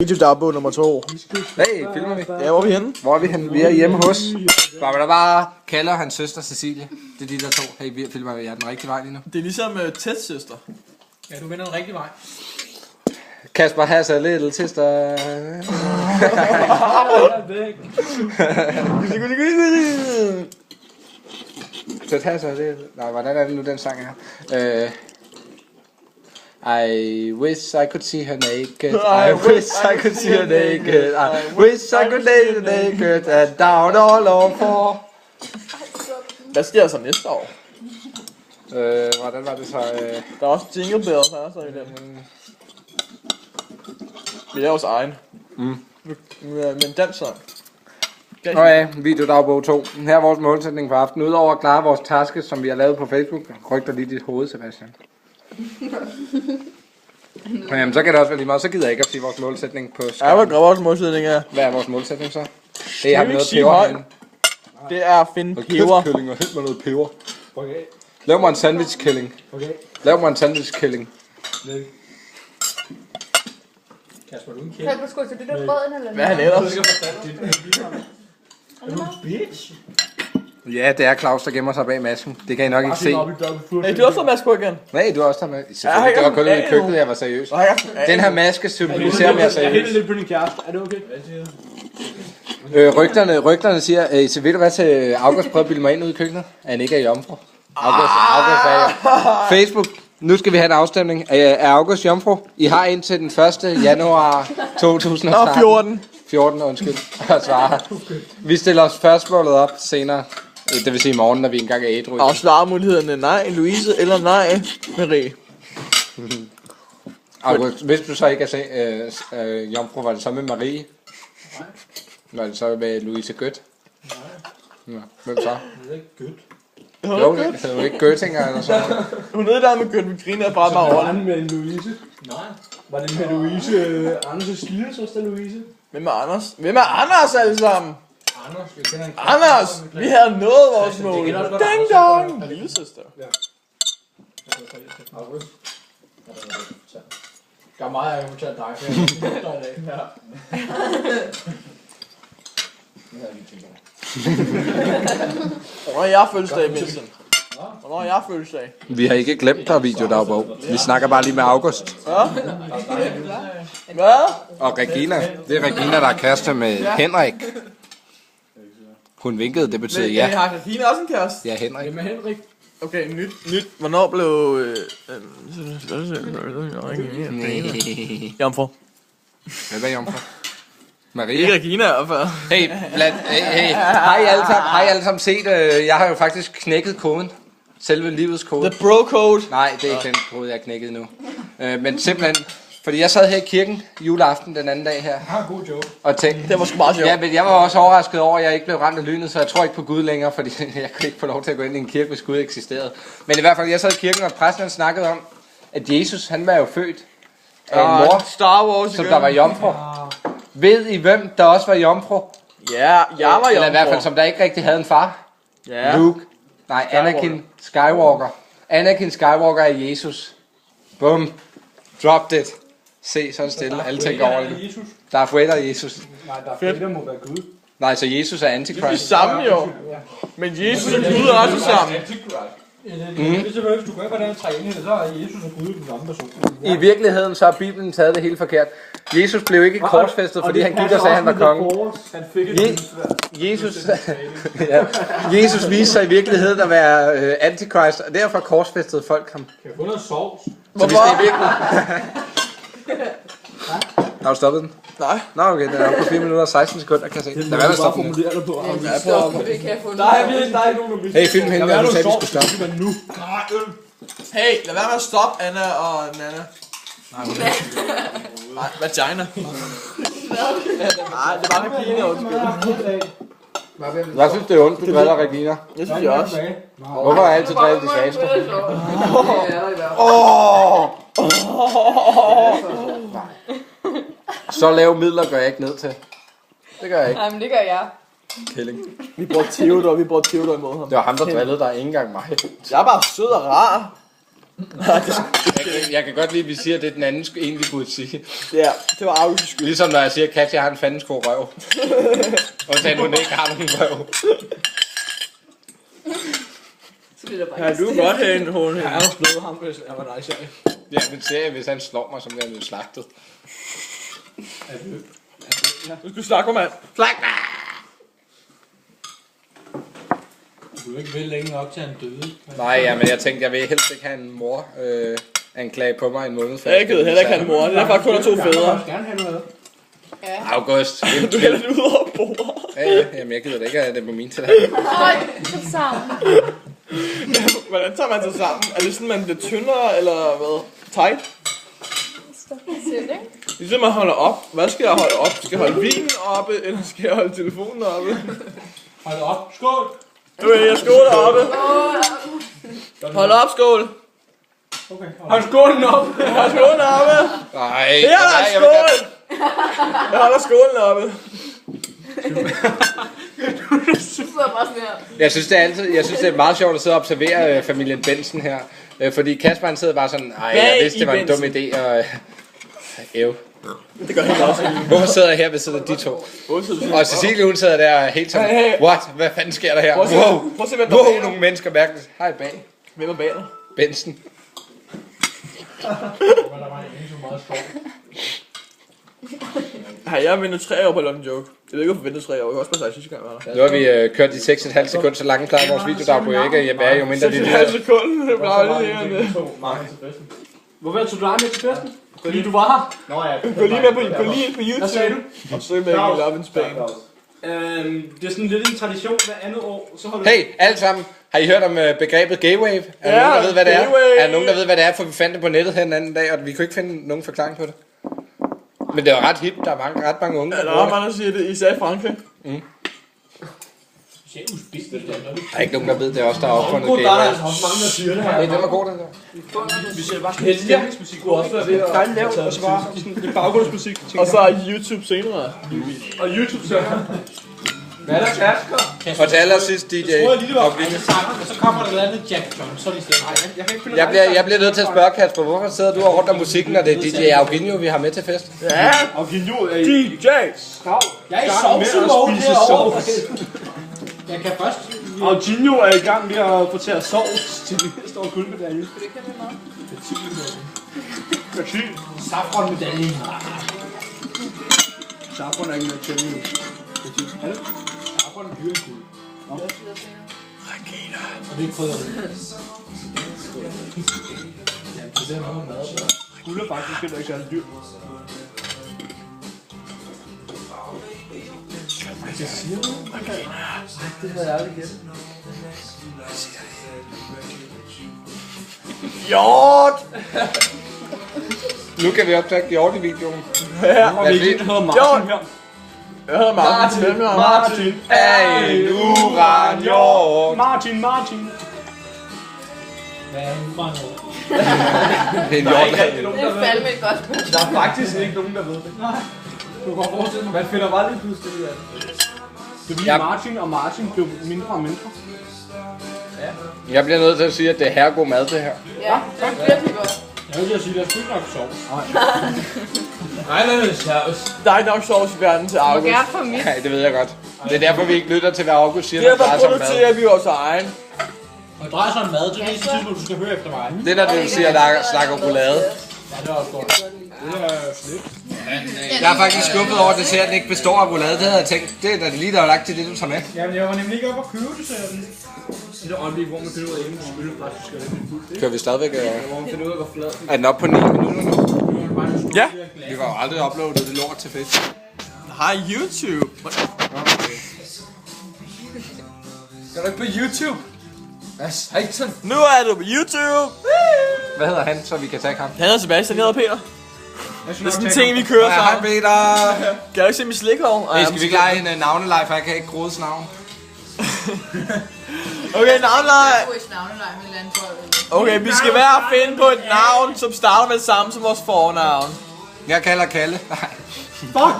Videodagbog nummer 2. Hey, filmer vi? Ja, hvor er vi henne? Hvor er vi henne? Vi er hjemme hos bare Kalle og hans søster Cecilie. Det er de der to. Hey, vi filmer vi. Er den rigtige vej lige nu? Det er ligesom tæt søster. Ja, du vender den rigtige vej. Kasper has a little sister. Tæt has a little... Nej, hvordan er det nu den sang her? I wish I could see her naked. I wish I could see her naked. I wish I could lay her naked and down all over for. Hvad sker så næste år? Hvordan var det så? Der er også Jingle Bells her, så i den. Vi laver vores egen. Med en dansk sang. Okay, videodagbog 2. Her er vores målsætning for aftenen. Udover at klare vores taske, som vi har lavet på Facebook. Rygter lige dit hoved, Sebastian. Jamen, så kan det også være lige meget. Så gider jeg ikke at sige vores målsætning på skærmen. Ja, hvad gør vores målsætning er? Hvad er vores målsætning så? Det er noget peber herinde. Det er at finde peber. Kylling og helt med noget peber. Okay. Lav mig en sandwich-killing. Okay. Lav mig en sandwich-killing. Kasper, du er en kæld. Kasper, skulle til det der brøden eller Hvad er han ellers? Er du bitch? Ja, det er Claus, der gemmer sig bag masken. Det kan I nok ikke se. Hey, du har også fået maske på igen. Nej, du har også taget med. Selvfølgelig, det var kun i køkkenet, jeg var seriøs. Den her maske symboliserer, om jeg er seriøs. Jeg lidt på din kæreste. Er det okay? Rygterne siger, så ved du hvad til August prøver at bilde mig ind ude i køkkenet? At han ikke er jomfru. August er Facebook. Nu skal vi have en afstemning. Er August jomfru? I har indtil den 1. januar 2013. 14, undskyld. At svare. Vi stiller os spørgsmålet op senere. Det vil sige i morgen, når vi engang er ædru. Og svaremulighederne nej, Louise eller nej, Marie. August, hvis du så ikke er jomfru, var det så med Marie? Nej. Var det så med Louise Gødt? Nej. Hvem så? Det er ikke godt. Jo, det hedder jo ikke Gøttinger eller sådan noget. Hun ved der med Gødt, vi griner bare meget over det. Med Louise? Nej. Var det med Louise, Anders' lillesøster Louise? Hvem er Anders? Hvem er Anders alle sammen? Anders, vi kender en Anders! Vi havde nået vores mål. Ding dong! Lillesøster. Ja. August. Der er meget, jeg kan fortælle dig, for jeg har dig i dag. Hvornår har jeg fødselsdag, Vincent? Hvornår har jeg fødselsdag? Vi har ikke glemt der videodagbog. Vi snakker bare lige med August. Hvad? Og Regina. Det er Regina, der er kæreste med Henrik. Hun vinkede, det betyder ja. Har Regina også en kæreste? Ja, Henrik. Hvem er Henrik? Okay, nyt. Hvornår blev... Jomfru. Hvad er jomfru? Maria. Ikke Regina i hvert fald. Hey, hey. Har I alle sammen set, jeg har jo faktisk knækket koden. Selve livets kode. The bro code. Nej, det er ikke den kode, jeg har knækket nu. Men simpelthen, fordi jeg sad her i kirken juleaften den anden dag her. God joke. Og tænkte, Det var sgu meget sjovt. ja, men jeg var også overrasket over, at jeg ikke blev ramt af lynet, så jeg tror ikke på Gud længere, fordi jeg kunne ikke få lov til at gå ind i en kirke, hvis Gud eksisterede. Men i hvert fald, jeg sad i kirken, og præsten snakkede om, at Jesus, han var jo født af en mor, Star Wars som der var jomfru. Ved I, hvem der også var jomfru? Ja, jeg var jomfru. Eller i hvert fald, som der ikke rigtig havde en far. Ja. Luke. Nej, Anakin Skywalker. Anakin Skywalker er Jesus. Bum. Dropped it. Se, sådan stille. Alle tænker over det. Jesus? Darth Vader er Jesus. Nej, der må være Gud. Nej, så Jesus er Det er Antichrist. samme jo. Men Jesus og Gud er også sammen. Hvis du gør, hvordan du træner det, så er Jesus og Gud den samme person. I virkeligheden så har Bibelen taget det helt forkert. Jesus blev ikke korsfæstet, fordi han gik og sagde, at han var konge. Han fik et Ja. Jesus viste sig i virkeligheden at være Antichrist, og derfor korsfæstede folk ham. Kan jeg få noget sovs? Så hvis det er virkelig... Har du stoppet den? Nej. Nå okay, den er på 4 minutter og 16 sekunder, kan jeg se. Lad være med at stoppe den. Det kan jeg få Der er ikke nogen, der Hey, film hende, hvad du sagde, vi skulle stoppe. nu. Hey, lad være med at stoppe Anna og Nana. Nej, vagina. Nej, det var Regina, undskyld. Jeg synes, det er ondt, du driller Regina. Det synes jeg også. Hvorfor er jeg altid drillet de svageste? Så lave midler gør jeg ikke ned til. Det gør jeg ikke. Nej, men det gør jeg. Kælling. Vi brugte Theodor imod ham. Det var ham, der drillede dig, ikke engang mig. Jeg er bare sød og rar. Jeg kan godt lide, at vi siger, at det er den anden egentlig burde sige. Ja, det var August' skyld. Ligesom når jeg siger, at Katja har en fandens god røv. Og så hun ikke har nogen røv. Så bliver der bare Ja, du kan godt have en hånd Jeg her. har slået ham, hvis jeg var nice. Ja, men ser jeg, hvis han slår mig, så bliver han jo slagtet. Nu skal vi snakke om, mand. Slag mig! Du er ikke vel længe nok til han døde. Nej, ja, men jeg tænkte, jeg vil helst ikke have en mor anklage på mig en måned før. Jeg gider heller ikke have en mor. Det er faktisk kun 2 fædre. Jeg vil gerne have noget. August. Du hælder det ud over bordet. Ja, jamen jeg gider da ikke have det på min tallerken. Øj, så sammen. Hvordan tager man sig sammen? Er det sådan, man bliver tyndere, eller hvad? Tight? Stop selv, ikke? Ligesom man holder op. Hvad skal jeg holde op? Skal jeg holde vinen oppe, eller skal jeg holde telefonen oppe? Hold da op. Skål! Nu er jeg skål oppe. Hold op, skål. Okay. Hold skålen op! Hold skålen oppe. Nej, Her er skål. Jeg holder skålen oppe. Du sidder bare sådan her. Jeg synes, det er meget sjovt at sidde og observere familien Benson her. Fordi Kasper han sidder bare sådan, ej, jeg vidste, det var en dum idé, og Det gør han også. Hvorfor sidder jeg her ved siden af de to? Og Cecilie, hun sidder der helt sådan, what? Hvad fanden sker der her? Prøv at se, hvem der Wow, bag dig. nogle mennesker mærkeligt. Hej bag. Hvem er bag dig? Benson. Der var en så meget skov. Har jeg ventet 3 år på London Joke? Jeg ved ikke, hvorfor ventet 3 år. Jeg kan også bare sige, sidste gang var der. Nu har vi kørt de 6,5 sekunder, så langt plejer vores videodagbog ikke at være, jo mindre det er 6,5 sekunder, det bliver aldrig Hvorfor tog du dig med til festen? Fordi du var her? Nå ja. Gå lige med på YouTube. Hvad sagde du? Og søg med en Love in Spain. Det er sådan lidt en tradition hver andet år. Så holder Hey, alle sammen. Har I hørt om begrebet gay wave? Er der Ja, nogen, der ved, hvad det er? gay-wave. Er der nogen, der ved, hvad det er? For vi fandt det på nettet her en anden dag, og vi kunne ikke finde nogen forklaring på det. Men det var ret hip. Der er ret mange unge, Ja, der der bruger er det. mange, der siger det. Især i Frankrig. du spiste det. Der er ikke nogen, der ved, det er også der har opfundet God, gay der er wave. altså også mange, der siger det her. Hey, den var god, den der. Vi ser bare sådan lidt stemningsmusik. Du også være ved at dejligt lavt, og så bare sådan lidt baggrundsmusik. Og så er YouTube senere. Og YouTube-server. Hvad er der, Kasper? Og til allersidst, DJ. Jeg troede lige, det var Afgive. og så kommer der noget andet Jack Johnson i stedet. Jeg kan ikke finde Jeg bliver nødt til at spørge, Kasper, hvorfor sidder du og rundt om musikken, og det er DJ Auginio, vi har med til fest? Ja, Og Ginjo er DJ. Jeg er i sovsemode herovre. Jeg kan først... Og Ginjo er i gang med at få til at sovs til de næste år guldmedalje. Det kan vi meget. Safron-medalje. Safron er ikke med til nu. Er det? Safron er dyre guld. Regina. Og det er krydderi. Ja, det er noget mad. Guld er faktisk heller ikke særlig dyrt. Jeg siger noget. Det havde jeg aldrig gættet. Hjort. Nu kan vi optage Hjort i videoen. Ja. Og vi hedder Martin her. Jeg hedder Martin. Martin. Hey, Uran Hjort. Martin. Hvad er Uran Hjort? Det er en hjort. Det er fandme et godt spørgsmål. Der er faktisk ikke nogen, der ved det. Nej. Du kan forestille mig, man finder bare lige pludselig ud af det. Det er fordi Martin og Martin blev mindre og mindre. Jeg bliver nødt til at sige, at det er herregod mad, det her. Ja, det er virkelig godt. Jeg vil sige, at der skulle ikke nok sovs. Nej, Der er ikke nok sovs i verden til Du må August. gerne få mit. Nej, det ved jeg godt. Det er derfor, vi ikke lytter til, hvad August siger, når det Derfor drejer sig om mad. producerer vi vores egen. Og det drejer sig om mad, det er det tidspunkt, du skal høre efter mig. Det er, når du siger, at der snakker roulade. Ja, det er også godt. Det er slet. Jeg er faktisk skuffet over, at desserten ikke består af roulade. Det havde jeg tænkt, det er da lige der er lagt til det, du tager med. Jamen, jeg var nemlig ikke oppe at købe det, så jeg i det øjeblik, hvor man finder ud af, at man selvfølgelig faktisk skal være fuldt. Kører vi stadigvæk? Hvor man finder ud af, hvor flad den Er den oppe på 9 minutter nu? Ja. Vi var jo aldrig uploadet det lort til fest. Hej YouTube. Skal du ikke på YouTube? Hvad satan? Nu er du på YouTube. Hvad hedder han, så vi kan tage ham? Han hedder Sebastian, jeg hedder Peter. Det er sådan en ting, vi kører Hej sammen. Peter! Kan du ikke se mit slikhår? Hey, skal vi ikke lege en navnelej, for jeg kan ikke Grodes navn. Okay, navnleje. Du er i navnelej med et eller andet folk. Okay, vi skal være at finde på et navn, som starter med det samme som vores fornavn. Jeg kalder Kalle. Fuck!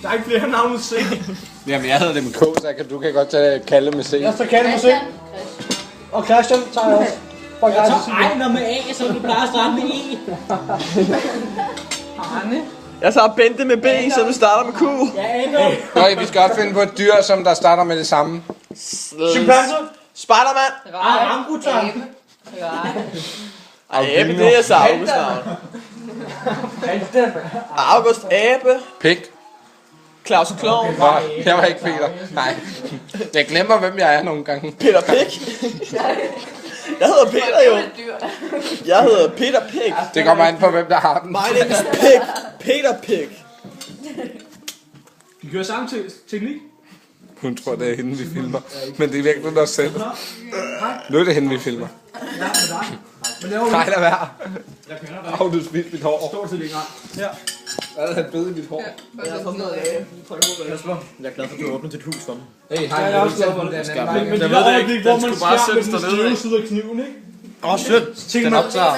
Der er ikke flere navne at se. Jamen, jeg hedder det med K, så du kan godt tage Kalle med C. Jeg tager Kalle med se. Og Christian tager jeg også. Jeg tager Ejner med A, så du plejer at starte med E. Arne. Jeg tager Bente med B, så du starter med Q. Ja, Ejner. Nøj, vi skal også finde på et dyr, som der starter med det samme. Chimpanse. Spiderman. Orangutan. Abe, det er så August navn. August Abe. Pik. Claus Klovn. Nå, jeg var ikke Peter. Nej. Jeg glemmer, hvem jeg er nogle gange. Peter Pik. Jeg hedder Peter jo. Jeg hedder Peter Pik. Det kommer an på, hvem der har den. My name is Pik. Peter Pik. Vi kører samme teknik. Hun tror, det er hende, vi filmer. Men det er virkelig os selv. Nu er det hende, vi filmer. Nej, lad være. Åh, du spildte mit hår. Stort set længere. Her. Hvad er det, han bed i mit hår? Jeg er glad for, at du åbner dit hus for mig. Hey, har jeg også glad for det? Men Jeg det ved der det ikke. øjeblik, hvor Den man skulle bare skærer med sættes den dernede, stive side af kniven, ikke? Åh, shit. Så tænker Den man, optager.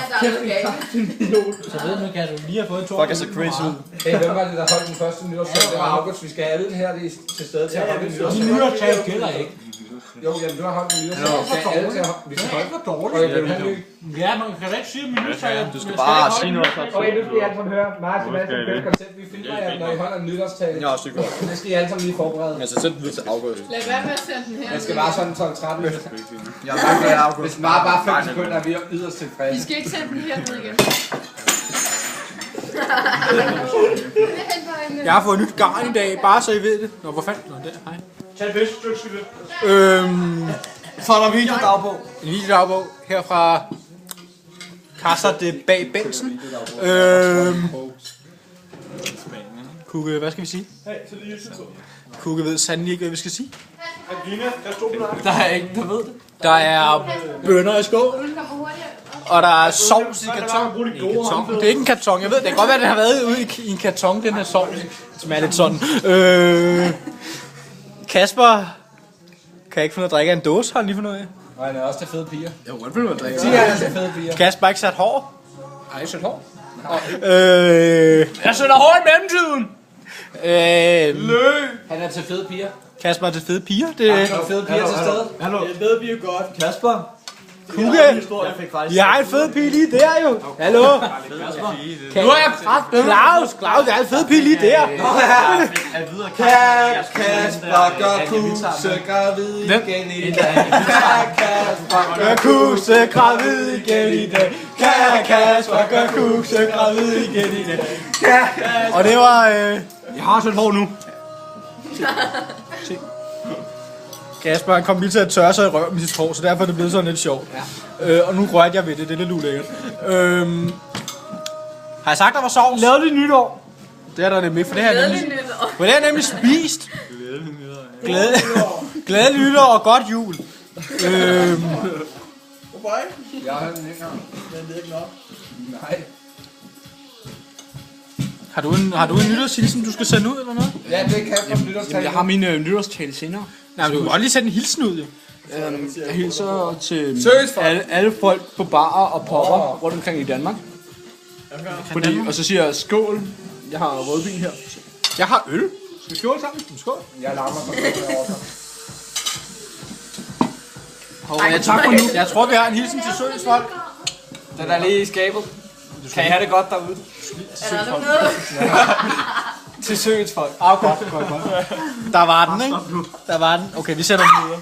så ved man, kan du lige have fået en Fuck, jeg ser crazy ud. Hey, hvem var det, der holdt den første nytårstale? Det var August. Vi skal have alle den her til stede til at holde en Min nytårstale. nytårstale gælder ikke. Jo, jamen, du har holdt en nytårstale. Vi skal have alle til at holde. Vi skal holde. Hvor dårligt. Okay, vil du have en ny? Ja, man kan da ikke sige, at min nytårstale... Du skal bare sige noget. Okay, nu skal I alle sammen høre. Mig og Sebastian kører koncept. Vi filmer jer, når I holder en nytårstale. Jeg er også sygt. Det skal I alle sammen lige forberede. Jeg skal sætte den til August. Lad være med at sende den her. Det skal bare sådan 12-13 minutter. Jeg er bare August. Hvis bare 5 sekunder, er vi yderst I tilfredse. skal ikke sende den her ned igen. Jeg har fået nyt garn i dag, bare så I ved det. Nå, hvor fandt du der? Hej. Tag et bedste stykke, skal vi. For der videodagbog. En videodagbog her fra Casa de Bag Benson. Kukke, hvad skal vi sige? Kukke ved sandelig ikke, hvad vi skal sige. Der er ingen, der ved det. Der er bønner i skålen, og der er sovs i karton. Det er ikke en karton, jeg ved, det kan godt være, at den har været ude i en karton, den her sovs. Det smager lidt sådan. Kasper kan ikke finde at drikke af en dåse, har han lige fundet ud af. Og han er også til fede piger. Jeg må ikke drikke. Sig, han er til fede piger. Kasper har ikke sat hår. Ej, så hår. Jeg sætter hår i mellemtiden. Han er til fede piger. Kasper er til fede piger. Det Han er fede piger til stede. Hallo. Jeg ved, vi er godt. Kasper. Kukke. Jeg fik faktisk... Jeg har en fed pige lige der jo. Hallo. Nu er jeg præst. Claus, jeg har en fed pige lige der. Kasper gør kusse gravid igen i dag. Kasper Gør kusse gravid igen i dag. Kasper gør kusse gravid igen i dag. Og det var... Jeg har sådan hår nu. Se. Kasper han kom lige til at tørre sig i røven med sit hår, så derfor er det blevet sådan lidt sjovt. Ja. Og nu rørte jeg ved det, det er lidt ulækkert. Har jeg sagt, der var sovs? Lavede det nytår? Det er der nemlig, for det har jeg nemlig spist. Glædelig nytår og godt jul. Hvorfor ikke? Jeg har den ikke engang. Den er ikke nok. Nej. Har du en nytårshilsen, du skal sende ud eller noget? Ja, det kan jeg fra nytårstale. Jeg har min nytårstale senere. Nej, men du kan godt lige sende en hilsen ud, jo. Jeg hilser til Seriøst, folk? alle folk på barer og popper rundt omkring i Danmark. Fordi, og så siger jeg skål. Jeg har rødvin her. Jeg har øl. Skal vi skåle sammen? Skål. Jeg larmer som det herovre. Og jeg tak for nu. Jeg tror, vi har en hilsen til Søens folk. Den er lige i skabet. Kan I have det godt derude? Er der noget? Til Søens folk. Godt. Der var den, ikke? Der var den. Okay, vi sætter den videre.